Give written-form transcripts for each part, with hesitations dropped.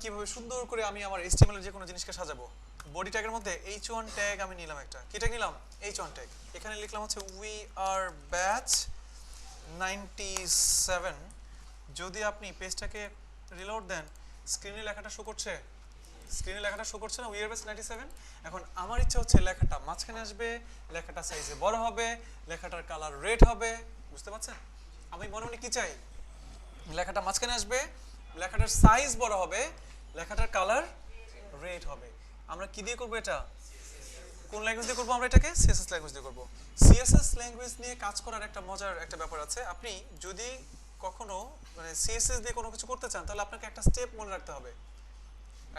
কিভাবে সুন্দর করে আমি আমার HTML এর যে কোনো জিনিসকে সাজাবো। বডি ট্যাগের মধ্যে h1 ট্যাগ আমি নিলাম একটা। কি ট্যাগ নিলাম? h1 tag. এখানে লিখলাম হচ্ছে we are batch 97। যদি আপনি পেজটাকে রিলোড দেন, স্ক্রিনে লেখাটা শো করছে? স্ক্রিনে লেখাটা শো করছে না we are batch 97? এখন আমার ইচ্ছা হচ্ছে লেখাটা মাঝখানে আসবে, লেখাটা সাইজে বড় হবে, লেখাটার কালার রেড হবে। বুঝতে পারছেন? আমি মনে মনে কি চাই? লেখাটা মাঝখানে আসবে, লেখাটার সাইজ বড় হবে, লেখাটার কালার রেড হবে। আমরা কি দিয়ে করব এটা? কোন ল্যাঙ্গুয়েজ দিয়ে করব আমরা এটাকে? CSS ল্যাঙ্গুয়েজ দিয়ে করব। CSS ল্যাঙ্গুয়েজ নিয়ে কাজ করার একটা মজার একটা ব্যাপার আছে। আপনি যদি কখনো মানে CSS দিয়ে কোনো কিছু করতে চান, তাহলে আপনাকে একটা স্টেপ মনে রাখতে হবে।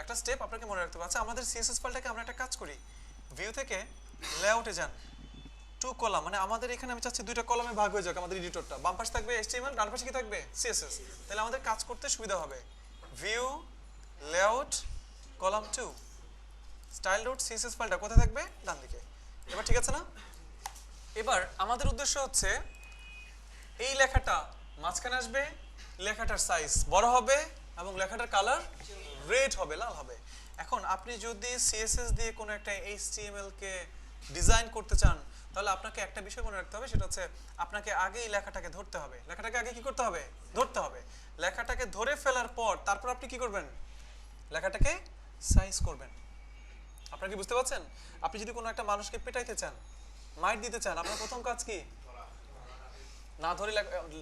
একটা স্টেপ আপনাকে মনে রাখতে হবে। আচ্ছা, আমাদের CSS ফাইলটাকে আমরা একটা কাজ করি। ভিউ থেকে লেআউটে যান, টু কলাম, মানে আমাদের এখানে আমি চাচ্ছি দুইটা কলামে ভাগ হয়ে যাক আমাদের এডিটরটা। বাম পাশে থাকবে HTML, ডান পাশে কি থাকবে? CSS। তাহলে আমাদের কাজ করতে সুবিধা হবে। ভিউ, লেআউট, কলাম 2, style.css ফাইলটা কোথায় থাকবে? ডান দিকে। এবার ঠিক আছে না? এবার আমাদের উদ্দেশ্য হচ্ছে এই লেখাটা মাঝখানে আসবে, লেখাটার সাইজ বড় হবে এবং লেখাটার কালার রেড হবে, লাল হবে। এখন আপনি যদি CSS দিয়ে কোনো একটা HTML কে ডিজাইন করতে চান, তাহলে আপনাকে একটা বিষয় মনে রাখতে হবে, সেটা হচ্ছে আপনাকে আগে এই লেখাটাকে ধরতে হবে। লেখাটাকে আগে কি করতে হবে? ধরতে হবে। লেখাটাকে ধরে ফেলার পর তারপর আপনি কি করবেন? লেখাটাকে সাইজ করবেন। আপনারা কি বুঝতে পারছেন? আপনি যদি কোনো একটা মানুষকে পেটাইতে চান, মাইট দিতে চান, আপনার প্রথম কাজ কি?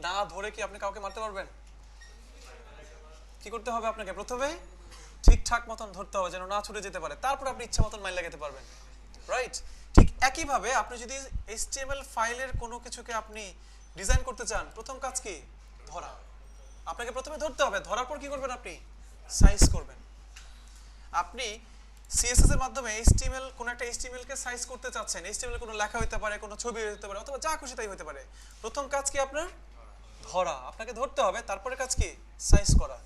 না ধরে কি আপনি কাউকে মারতে পারবেন? কি করতে হবে আপনাকে? প্রথমে ঠিকঠাক মতন ধরতে হবে যেন না ছুটে যেতে পারে, তারপর আপনি ইচ্ছা মতন মাইল লাগাতে পারবেন। রাইট? ঠিক একইভাবে আপনি যদি HTML ফাইলের কোনো কিছুকে আপনি ডিজাইন করতে চান, প্রথম কাজ কি? ধরা। আপনাকে প্রথমে ধরতে হবে, ধরার পর কি করবেন? আপনি সাইজ করবেন। আপনি CSS এর মাধ্যমে HTML কোন একটা HTML কে সাইজ করতে চাচ্ছেন, HTML কোনো লেখা হতে পারে, কোনো ছবি হতে পারে, অথবা যা খুশি তাই হতে পারে। প্রথম কাজ কি আপনার? ধরা। আপনাকে ধরতে হবে, তারপরে কাজ কি? সাইজ করা।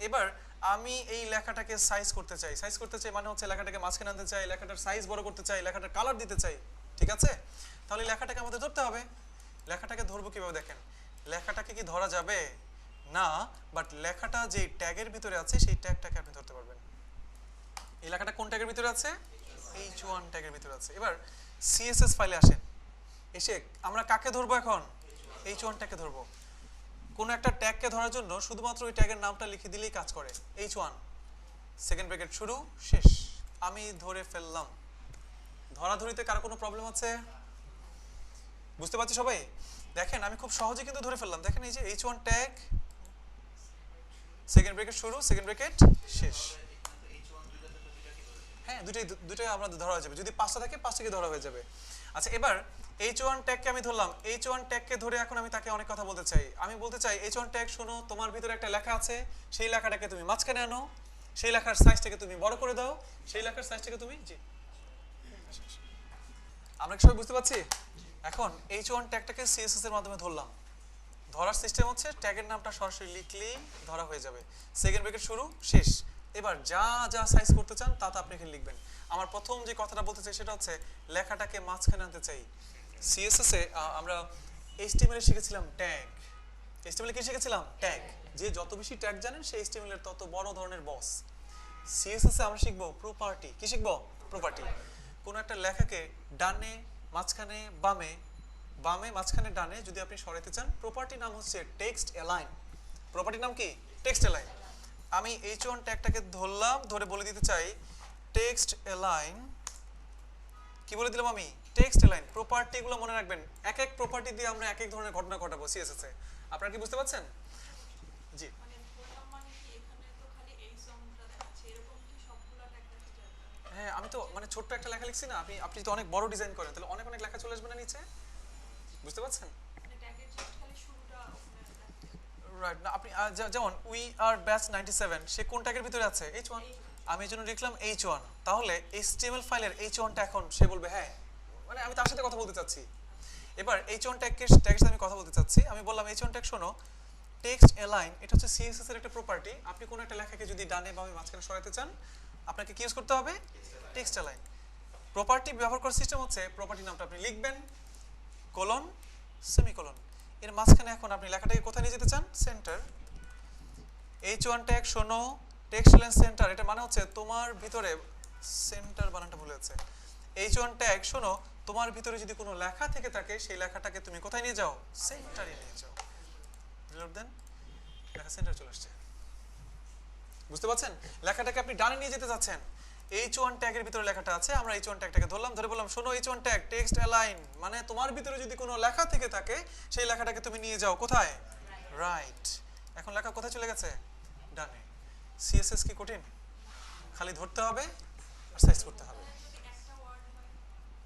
এবার আমি এই লেখাটাকে সাইজ করতে চাই। সাইজ করতে চাই মানে হচ্ছে লেখাটাকে মাঝখানে আনতে চাই, লেখাটার সাইজ বড় করতে চাই, লেখাটার কালার দিতে চাই। ঠিক আছে? তাহলে লেখাটাকে আমাদের ধরতে হবে। লেখাটাকে ধরবো কিভাবে দেখেন? লেখাটাকে কি ধরা যাবে? না, বাট লেখাটা যে ট্যাগের ভিতরে আছে সেই ট্যাগটাকে আপনি ধরতে পারবেন। এই লেখাটা কোন ট্যাগের ভিতরে আছে? h1 ট্যাগের ভিতরে আছে। এবার CSS ফাইলে আসেন, এসে আমরা কাকে ধরবো এখন? h1 ট্যাগকে ধরবো। কোন একটা ট্যাগকে ধরার জন্য শুধুমাত্র ওই ট্যাগের নামটা লিখে দিলেই কাজ করে। h1 সেকেন্ড ব্র্যাকেট শুরু শেষ। আমি ধরে ফেললাম। ধরাধরিতে কারো কোনো প্রবলেম আছে? বুঝতে পারছি সবাই? দেখেন আমি খুব সহজে কিন্তু ধরে ফেললাম। দেখেন এই যে h1 ট্যাগ, সেকেন্ড ব্র্যাকেট শুরু, সেকেন্ড ব্র্যাকেট শেষ। হ্যাঁ, দুটোই আমরা ধরা হয়ে যাবে। যদি 5টা থাকে 5টাকে ধরা হয়ে যাবে। আচ্ছা, এবার h1 ট্যাগকে আমি ধরলাম। h1 ট্যাগকে ধরে এখন আমি তাকে অনেক কথা বলতে চাই। আমি বলতে চাই h1 ট্যাগ শোনো, তোমার ভিতরে একটা লেখা আছে, সেই লেখাটাকে তুমি মাঝখানে আনো, সেই লেখার সাইজটাকে তুমি বড় করে দাও, সেই লেখার সাইজটাকে তুমি জি। আমরা কি সবাই বুঝতে পারছি? এখন h1 ট্যাগটাকে CSS এর মাধ্যমে ধরলাম। ধরার সিস্টেম হচ্ছে ট্যাগের নামটা সরাসরি লিখলেই ধরা হয়ে যাবে। সেকেন্ড ব্র্যাকেট শুরু শেষ। এবার যা যা সাইজ করতে চান তা আপনি এখানে লিখবেন। আমার প্রথম যে কথাটা বলতে চাই সেটা হচ্ছে লেখাটাকে মাঝখানে আনতে চাই। CSS এ আমরা HTML এ শিখেছিলাম ট্যাগ। HTML এ কি শিখেছিলাম? ট্যাগ। যে যত বেশি ট্যাগ জানেন সেই HTML এর তত বড় ধরনের বস। CSS এ আমরা শিখবো প্রপার্টি। কি শিখবো? প্রপার্টি। কোন একটা লেখাকে ডানে, মাঝখানে, বামে, মাঝখানে, ডানে যদি আপনি সরাতে চান, প্রপার্টি নাম হচ্ছে টেক্সট অ্যালাইন। প্রপার্টি নাম কি? Text align. আমি h1 ট্যাগটাকে ধরলাম, ধরে বলে দিতে চাই টেক্সট অ্যালাইন। কি বলে দিলাম আমি? Text align. প্রপার্টিগুলো মনে রাখবেন, এক এক প্রপার্টি দিয়ে আমরা এক এক ধরনের ঘটনা ঘটাবো CSS এ। আপনারা কি বুঝতে পারছেন? জি। হ্যাঁ, আমি তো মানে ছোট্ট একটা লেখা লিখছি না, আপনি তো অনেক বড় ডিজাইন করেন, তাহলে অনেক অনেক লেখা চলে আসবে না নিচে? বুঝতে পারছেন? রাইট। না আপনি যেমন উই আর ব্যাচ 97, সে কোন ট্যাগের ভিতরে আছে? h1। আমি এজন্য লিখলাম h1। তাহলে HTML ফাইলের h1 টা এখন সে বলবে হ্যাঁ, মানে আমি তার সাথে কথা বলতে চাচ্ছি। এবার h1 ট্যাগের সাথে আমি কথা বলতে চাচ্ছি। আমি বললাম h1 ট্যাগ শোনো, টেক্সট অ্যালাইন এটা হচ্ছে CSS এর একটা প্রপার্টি। আপনি কোন একটা লেখাকে যদি ডানে বামে মাঝখানে সরাতে চান, আপনাকে কি ইউজ করতে হবে? Text align. প্রপার্টি ব্যবহার করার সিস্টেম হচ্ছে প্রপার্টি নামটা আপনি লিখবেন, কোলন, সেমিকোলন। এর মাঝখানে এখন আপনি লেখাটাকে কোথায় নিয়ে যেতে চান? সেন্টার। h1 ট্যাগ শোনো, টেক্সট লাইন সেন্টার, এটা মানে হচ্ছে তোমার ভিতরে, সেন্টার বানানটা ভুলে যাচ্ছে, H1 ট্যাগ শোনো, তোমার ভিতরে যদি কোনো লেখা থেকে থাকে সেই লেখাটাকে তুমি কোথায় নিয়ে যাও, সেন্টারে নিয়ে যাও। রিলোড দেন, লেখা সেন্টার চলে আসছে। বুঝতে পারছেন, লেখাটাকে আপনি ডানে নিয়ে যেতে যাচ্ছেন। H1 ট্যাগের ভিতরে লেখাটা আছে, আমরা H1 ট্যাগটাকে ধরলাম, ধরে বললাম শোনো H1 ট্যাগ টেক্সট অ্যালাইন, মানে তোমার ভিতরে যদি কোনো লেখা থেকে থাকে সেই লেখাটাকে তুমি নিয়ে যাও কোথায়, রাইট। এখন লেখা কোথায় চলে গেছে, ডানে। CSS কি কঠিন, খালি ধরতে হবে আর সাইজ করতে হবে।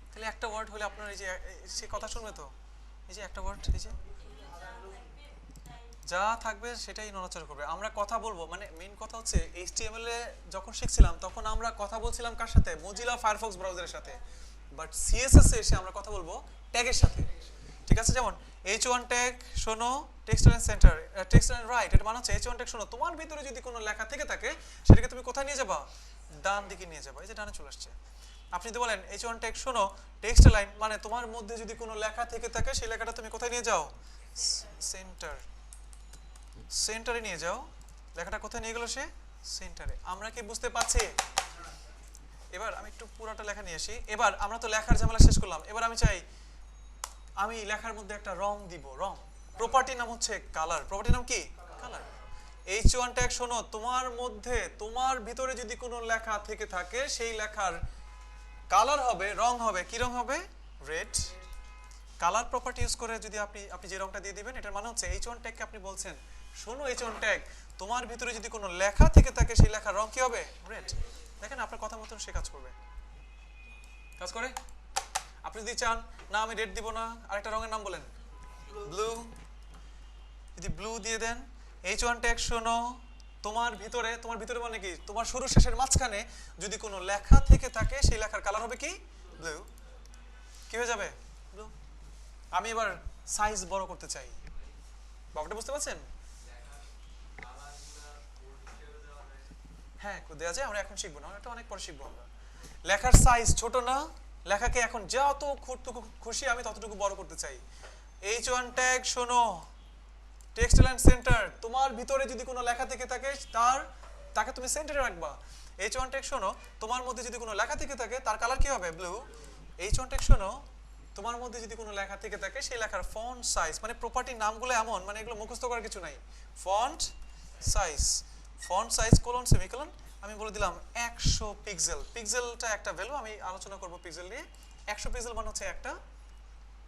তাহলে একটা ওয়ার্ড হলে আপনার এই যে সে কথা শুনবে তো, এই যে একটা ওয়ার্ড, এই যে যা থাকবে সেটাই নড়াচড়া করবে। আমরা কথা বলবো, মানে মেইন কথা হচ্ছে HTML এ যখন শিখছিলাম তখন আমরা কথা বলছিলাম কার সাথে, মজিলা ফায়ারফক্স ব্রাউজারের সাথে, বাট CSS এ এসে আমরা কথা বলবো ট্যাগের সাথে। ঠিক আছে, যেমন H1 ট্যাগ শোনো text line centre, text line right, এটা মানে হচ্ছে H1 ট্যাগ শোনো, তোমার ভিতরে যদি কোনো লেখা থেকে থাকে সেটাকে তুমি কোথায় নিয়ে যাবা, ডান দিকে নিয়ে যাবা। এই যে ডানে চলে আসছে। আপনি যদি বলেন H1 ট্যাগ শোনো টেক্সট লাইন, মানে তোমার মধ্যে যদি কোনো লেখা থেকে থাকে সেই লেখাটা তুমি কোথায় নিয়ে যাও, সেন্টার, সেন্টারে নিয়ে যাও। লেখাটা কোথায় নিয়ে গেল সে, সেন্টারে। আমরা কি বুঝতে পারছি? এবার আমি একটু পুরোটা লেখা নিয়ে আসি। এবার আমরা তো লেখার ঝামেলা শেষ করলাম, এবার আমি চাই আমি লেখার মধ্যে একটা রং দিব, রং। প্রপার্টির নাম হচ্ছে কালার, প্রপার্টির নাম কি, কালার। H1 ট্যাগ শোনো, তোমার মধ্যে, তোমার ভিতরে যদি কোনো লেখা থেকে থাকে সেই লেখার কালার হবে, রং হবে, কি রং হবে, রেড। কালার প্রপার্টি ইউজ করে যদি আপনি যে রংটা দিয়ে দিবেন, এটার মানে হচ্ছে H1 ট্যাগকে আপনি বলছেন শোনো H1 ট্যাগ, তোমার ভিতরে যদি কোনো লেখা থেকে থাকে সেই লেখার রং কি হবে, রেড। দেখেন আপনার কথা মতন সে কাজ করবে, কাজ করে। আপনি যদি চান না আমি রেড দিব না, আরেকটা রঙের নাম বলেন, ব্লু, যদি ব্লু দিয়ে দেন। H1 ট্যাগ শোনো, তোমার ভিতরে, তোমার ভিতরে মানে কি, তোমার শুরু শেষের মাঝখানে যদি কোনো লেখা থেকে থাকে সেই লেখার কালার হবে কি, ব্লু। কি হয়ে যাবে, ব্লু। আমি এবার সাইজ বড় করতে চাই, ব্যাপারটা বুঝতে পারছেন? হ্যাঁ দেওয়া যায়, আমরা এখন শিখবো না, এটা অনেক পরে শিখবো আমরা। লেখার সাইজ ছোট না, লেখাকে এখন যত খুশি আমি ততটুকু বড় করতে চাই। H1 ট্যাগ শোনো টেক্সট লাইন সেন্টার, তোমার ভিতরে যদি কোনো লেখা থেকে থাকে তাকে তুমি সেন্টারে রাখবা। H1 ট্যাগ শোনো, তোমার মধ্যে যদি কোনো লেখা থেকে থাকে তার কালার কি হবে, ব্লু। H1 ট্যাগ শোনো, তোমার মধ্যে যদি কোনো লেখা থেকে থাকে সেই লেখার ফন্ট সাইজ, মানে প্রপার্টির নামগুলো এমন, মানে এগুলো মুখস্থ করার কিছু নাই। Font size, font size colon semicolon, আমি বলে দিলাম 100 পিক্সেল। পিক্সেলটা একটা ভ্যালু, আমি আলোচনা করব পিক্সেল নিয়ে। 100 পিক্সেল মানে হচ্ছে একটা,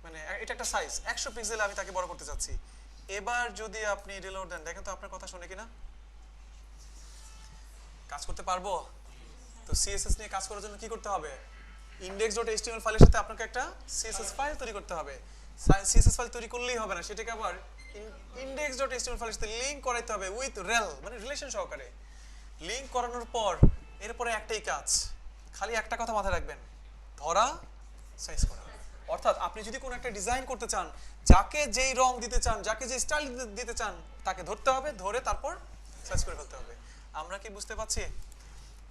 মানে এটা একটা সাইজ, 100 পিক্সেল আমি তাকে বড় করতে চাচ্ছি। এবার যদি আপনি রিলোড দেন, দেখেন তো আপনার কথা শুনে কিনা, কাজ করতে পারবো তো। CSS নিয়ে কাজ করার জন্য কি করতে হবে, index.html ফাইলের সাথে আপনাকে একটা CSS ফাইল তৈরি করতে হবে। CSS ফাইল তৈরি করলেই হবে না, সেটাকে আবার index.html ফাইলের সাথে লিংক করাইতে হবে উইথ rel, মানে রিলেশন সহকারে। লিংক করানোর পর এরপরে একটাই কাজ, খালি একটা কথা মাথায় রাখবেন, ধরা, সাইজ করা। অর্থাৎ আপনি যদি কোনো একটা ডিজাইন করতে চান, যাকে যেই রং দিতে চান, যাকে যে স্টাইল দিতে চান, তাকে ধরতে হবে, ধরে তারপর সাইজ করে ফেলতে হবে। আমরা কি বুঝতে পারছি?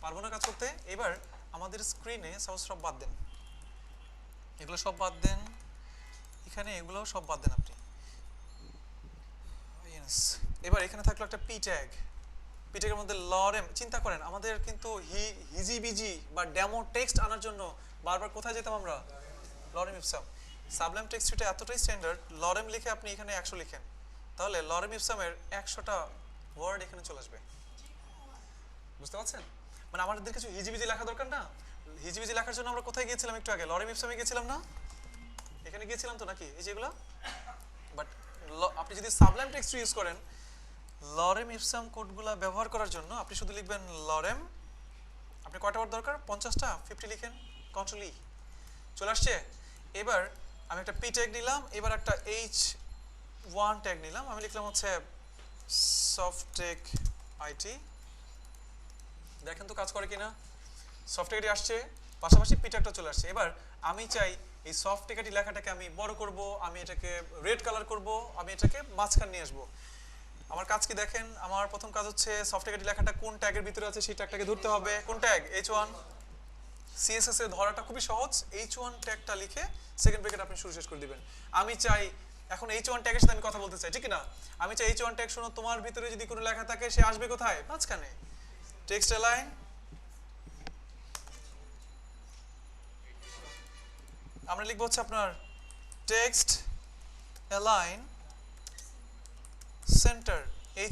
পারবো না কাজ করতে? এবার আমাদের স্ক্রিনে সব বাদ দেন, এগুলো সব বাদ দেন, এখানে এগুলো সব বাদ দেন আপনি। এবার এখানে থাকলো একটা পি ট্যাগ, পি ট্যাগের মধ্যে লরেম। চিন্তা করেন আমাদের কিন্তু হিজিবিজি বা ডেমো টেক্সট আনার জন্য বারবার কোথায় যেতাম আমরা, লরেম ইপসাম। সাবলাইম টেক্সট এটা এতটাই স্ট্যান্ডার্ড, লরেম লিখে আপনি এখানে 100 লিখেন, তাহলে লরেম ইপসামের 100টা ওয়ার্ড এখানে চলে আসবে। বুঝতে পারছেন? মানে আমাদের কিছু হিজিবিজি লেখা দরকার না। হিজিবিজি লেখার জন্য আমরা কোথায় গিয়েছিলাম একটু আগে, লরেম ইপসামে গিয়েছিলাম না, এখানে গিয়েছিলাম তো নাকি, এই যেগুলো। বাট আপনি যদি সাবলাইম টেক্সট ইউজ করেন, লরেম ইপসাম কোডগুলো ব্যবহার করার জন্য আপনি শুধু লিখবেন লরেম। আপনি কয়টা ওয়ার্ড দরকার, 50টা, 50 লিখেন, কন্ট্রোল ই, চলে আসছে। এবার আমি একটা পি ট্যাগ নিলাম, এবার একটা H1 ট্যাগ নিলাম, আমি লিখলাম হচ্ছে সফটেক আইটি। দেখেন তো কাজ করে কিনা, সফটওয়্যারটি আসছে, পাশাপাশি পি ট্যাগটা চলে আসছে। এবার আমি চাই এই সফটওয়্যারটি লেখাটাকে আমি বড় করব, আমি এটাকে রেড কালার করব, আমি এটাকে মাঝখানে নিয়ে আসবো। আমার কাজ কি দেখেন, আমার প্রথম কাজ হচ্ছে সফটওয়্যারটি লেখাটা কোন ট্যাগের ভিতরে আছে সেই ট্যাগটাকে ধরতে হবে। কোন ট্যাগ, H1। CSS এর ধরাটা খুবই সহজ, H1 ট্যাগটা লিখে সেকেন্ড ব্র্যাকেট আপনি শুরু শেষ করে দিবেন। আমি চাই এখন H1 ট্যাগের সাথে আমি কথা বলতে চাই, ঠিক না? আমি চাই H1 ট্যাগ শোনো, তোমার ভিতরে যদি কোনো লেখা থাকে সে আসবে কোথায়, মাঝখানে। টেক্সট অ্যালাইন, আমরা লিখবো হচ্ছে আপনার text align centre.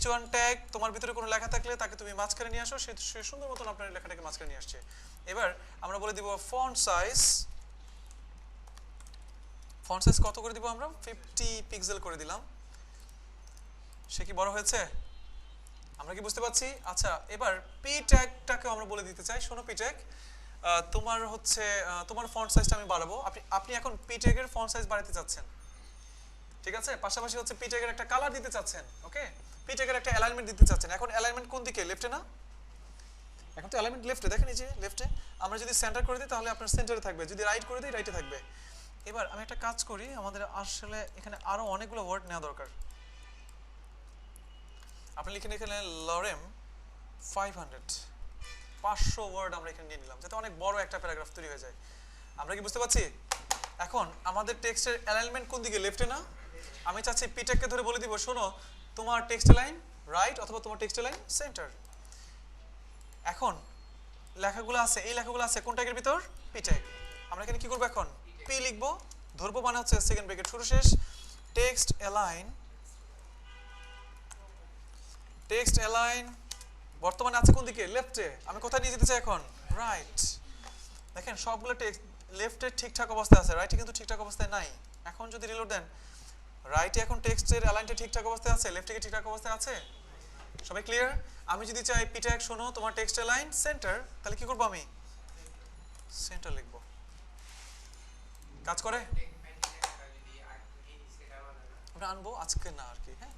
H1 tag, তোমার ভিতরে কোনো লেখা থাকলে তাকে তুমি মাঝখানে নিয়ে আসো, সে সুন্দর মতন আপনার লেখাটাকে মাঝখানে নিয়ে আসছে। এবার আমরা বলে দিব ফন্ট সাইজ কত করে দিব আমরা? 50 পিক্সেল করে দিলাম। সে কি বড় হয়েছে? আমরা কি বুঝতে পারছি? আচ্ছা, এবার পি ট্যাগটাকে আমরা বলে দিতে চাই, শোনো পি ট্যাগ, তোমার হচ্ছে তোমার ফন্ট সাইজটা আমি বাড়াবো। আপনি এখন পি ট্যাগের ফন্ট সাইজ বাড়াতে চাচ্ছেন, ঠিক আছে? পাশাপাশি হচ্ছে পি ট্যাগের একটা কালার দিতে চাচ্ছেন, ওকে? পি ট্যাগের একটা অ্যালাইনমেন্ট দিতে চাচ্ছেন। এখন অ্যালাইনমেন্ট কোন দিকে? লেফটে না? এখন তো অ্যালাইনমেন্ট লেফটে, দেখেন এই যে লেফটে। আমরা যদি সেন্টার করে দিই তাহলে আপনার সেন্টারে থাকবে, যদি রাইট করে দিই রাইটে থাকবে। এবার আমি একটা কাজ করি, আমাদের আসলে এখানে আরো অনেকগুলো ওয়ার্ড নেওয়া দরকার। আপনি লিখেন এখানে লরেম 500 ওয়ার্ড আমরা এখানে নিয়ে নিলাম, যাতে অনেক বড় একটা প্যারাগ্রাফ তৈরি হয়ে যায়। আমরা কি বুঝতে পারছি? এখন আমাদের টেক্সটের অ্যালাইনমেন্ট কোন দিকে? লেফটে না? আমি চাচ্ছি পি ট্যাগকে ধরে বলে দিব, শোনো তোমার টেক্সট লাইন রাইট অথবা তোমার টেক্সট লাইন সেন্টার। এখন লেখাগুলো আছে, এই লেখাগুলো আছে কোন ট্যাগের ভিতর? P tag. আমরা এখানে কি করব? এখন পি লিখবো, ধরবো মানে হচ্ছে সেকেন্ড ব্র্যাকেট শুরু শেষ, টেক্সট অ্যালাইন বর্তমানে আছে কোন দিকে? লেফটে। আমি কোথায় নিয়ে যেতে চাই এখন? রাইট। দেখেন সবগুলো টেক্সট লেফটে ঠিকঠাক অবস্থায় আছে, রাইটে কিন্তু ঠিকঠাক অবস্থায় নাই। এখন যদি রিলোড দেন, রাইটে এখন টেক্সটের অ্যালাইনটা ঠিকঠাক অবস্থায় আছে, লেফটে কি ঠিকঠাক অবস্থায় আছে? সবাই ক্লিয়ার? আমি যদি চাই পি ট্যাগ শোনো তোমার টেক্সট অ্যালাইন সেন্টার, তাহলে কি করব? আমি সেন্টার লিখব। কাজ করে? আমরা আনবো আজকে না আর কি, হ্যাঁ?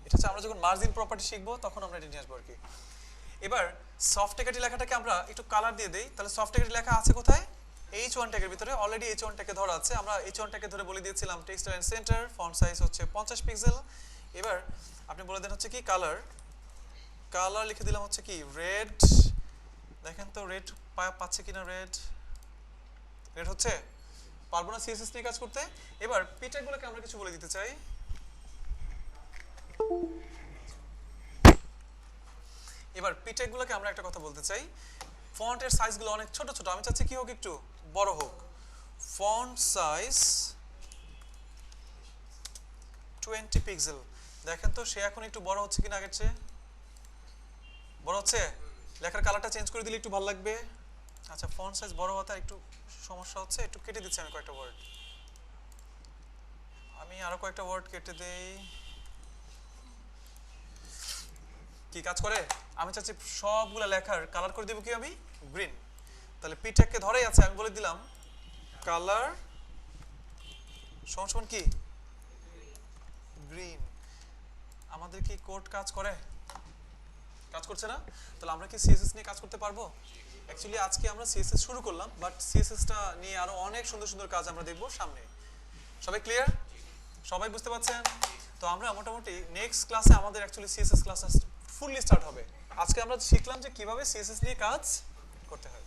এটা হচ্ছে আমরা যখন মার্জিন প্রপার্টি শিখবো তখন আমরা এটা নিয়ে আসবো আর কি। এবার সফট টেক্সট লেখাটাকে আমরা একটু কালার দিয়ে দেই। তাহলে সফট টেক্সট লেখা আছে কোথায়? H1 ট্যাগের ভিতরে। অলরেডি H1 ট্যাগে ধরা আছে, আমরা H1 ট্যাগে ধরে বলে দিয়েছিলাম text line centre, font size হচ্ছে 50 পিক্সেল। এবার আপনি বলে দেন হচ্ছে কি কালার লিখে দিলাম হচ্ছে কি রেড। দেখেন তো রেড পাচ্ছে কিনা? রেড হচ্ছে? পারবো না সিএসএস নিয়ে কাজ করতে। এবার পি ট্যাগগুলোকে আমরা কিছু বলে দিতে চাই। এবার পি ট্যাগগুলোকে আমরা একটা কথা বলতে চাই, ফন্টের সাইজগুলো অনেক ছোট ছোট, আমি চাচ্ছি কি হোক একটু বড় হোক। Font size 20 pixel. দেখেন তো সে এখন একটু বড় হচ্ছে কিনা আগের চেয়ে? বড় হচ্ছে। লেখার কালারটা চেঞ্জ করে দিলে একটু ভালো লাগবে। আচ্ছা, ফন্ট সাইজ বড় হতে একটু সমস্যা হচ্ছে, একটু কেটে দিচ্ছি আমি কয়েকটা ওয়ার্ড। আমি আরো কয়েকটা ওয়ার্ড কেটে দেই। কি কাজ করে? আমি চাচ্ছি সবগুলা লেখার কালার করে দিব কি আমি? গ্রিন। তাহলে পি ট্যাগকে ধরেই আছে, আমি বলে দিলাম কালার সমান কি? গ্রিন। আমাদের কি কোড কাজ করে? কাজ করছে না? তাহলে আমরা কি সিএসএস নিয়ে কাজ করতে পারবো? অ্যাকচুয়ালি আজকে আমরা সিএসএস শুরু করলাম, বাট সিএসএসটা নিয়ে আরো অনেক সুন্দর সুন্দর কাজ আমরা দেখব সামনে। সবাই ক্লিয়ার? সবাই বুঝতে পারছেন? তো আমরা মোটামুটি নেক্সট ক্লাসে আমাদের actually CSS class fully start হবে। আজকে আমরা শিখলাম যে কিভাবে সিএসএস নিয়ে কাজ করতে হয়।